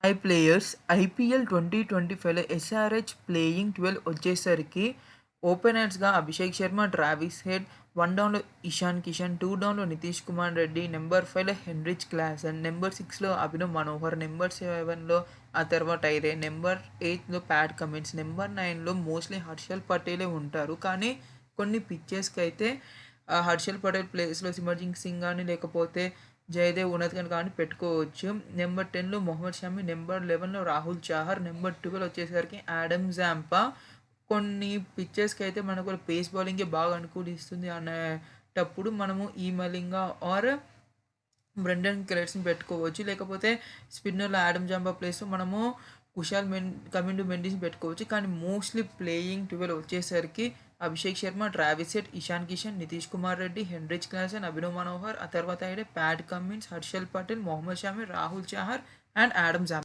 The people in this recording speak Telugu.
హై ప్లేయర్స్ ఐపీఎల్ 2025లో ఎస్ఆర్హెచ్ ప్లేయింగ్ 12 వచ్చేసరికి ఓపెనర్స్‌గా అభిషేక్ శర్మ, ట్రావిస్ హెడ్, 1 డౌన్‌లో ఇషాన్ కిషన్, 2 డౌన్‌లో నితీష్ కుమార్ రెడ్డి, నెంబర్ 5లో హెన్రిచ్ క్లాసన్, నెంబర్ 6లో అభినవ్ మనోహర్, నెంబర్ 7లో అథర్వ టైరే, నెంబర్ 8లో ప్యాట్ కమిన్స్, నెంబర్ 9లో మోస్ట్‌లీ హర్షల్ పటేలే ఉంటారు. కానీ కొన్ని పిచ్చెస్‌కైతే హర్షల్ పటేల్ ప్లేస్‌లో సిమర్జిత్ సింగ్ గాని లేకపోతే జయదేవ్ ఉన్నతిగన్ కానీ పెట్టుకోవచ్చు. నెంబర్ 10లో మొహమ్మద్ షమి, నెంబర్ 11లో రాహుల్ చాహర్, నెంబర్ 12 వచ్చేసరికి ఆడమ్ జాంపా. కొన్ని పిచ్చెస్‌కి అయితే మనకు పేస్ బౌలింగే బాగా అనుకూలిస్తుంది అనేటప్పుడు మనము ఈ మలింగా ఆర్ బ్రెండన్ క్లెర్క్స్‌ని పెట్టుకోవచ్చు. లేకపోతే స్పిన్నర్‌లో ఆడమ్ జాంపా ప్లేస్‌లో మనము కమిండు మెండిస్‌ని పెట్టుకోవచ్చు. కానీ మోస్ట్‌లీ ప్లేయింగ్ 12 వచ్చేసరికి Abhishek Sharma, Travis Head, Ishan Kishan, Nitish Kumar Reddy, Heinrich Klaasen, Abhinav Manohar, ఆ తర్వాత అయితే Pat Cummins, Harshal Patel, Mohammed Shami, Rahul Chahar and Adam Zampa.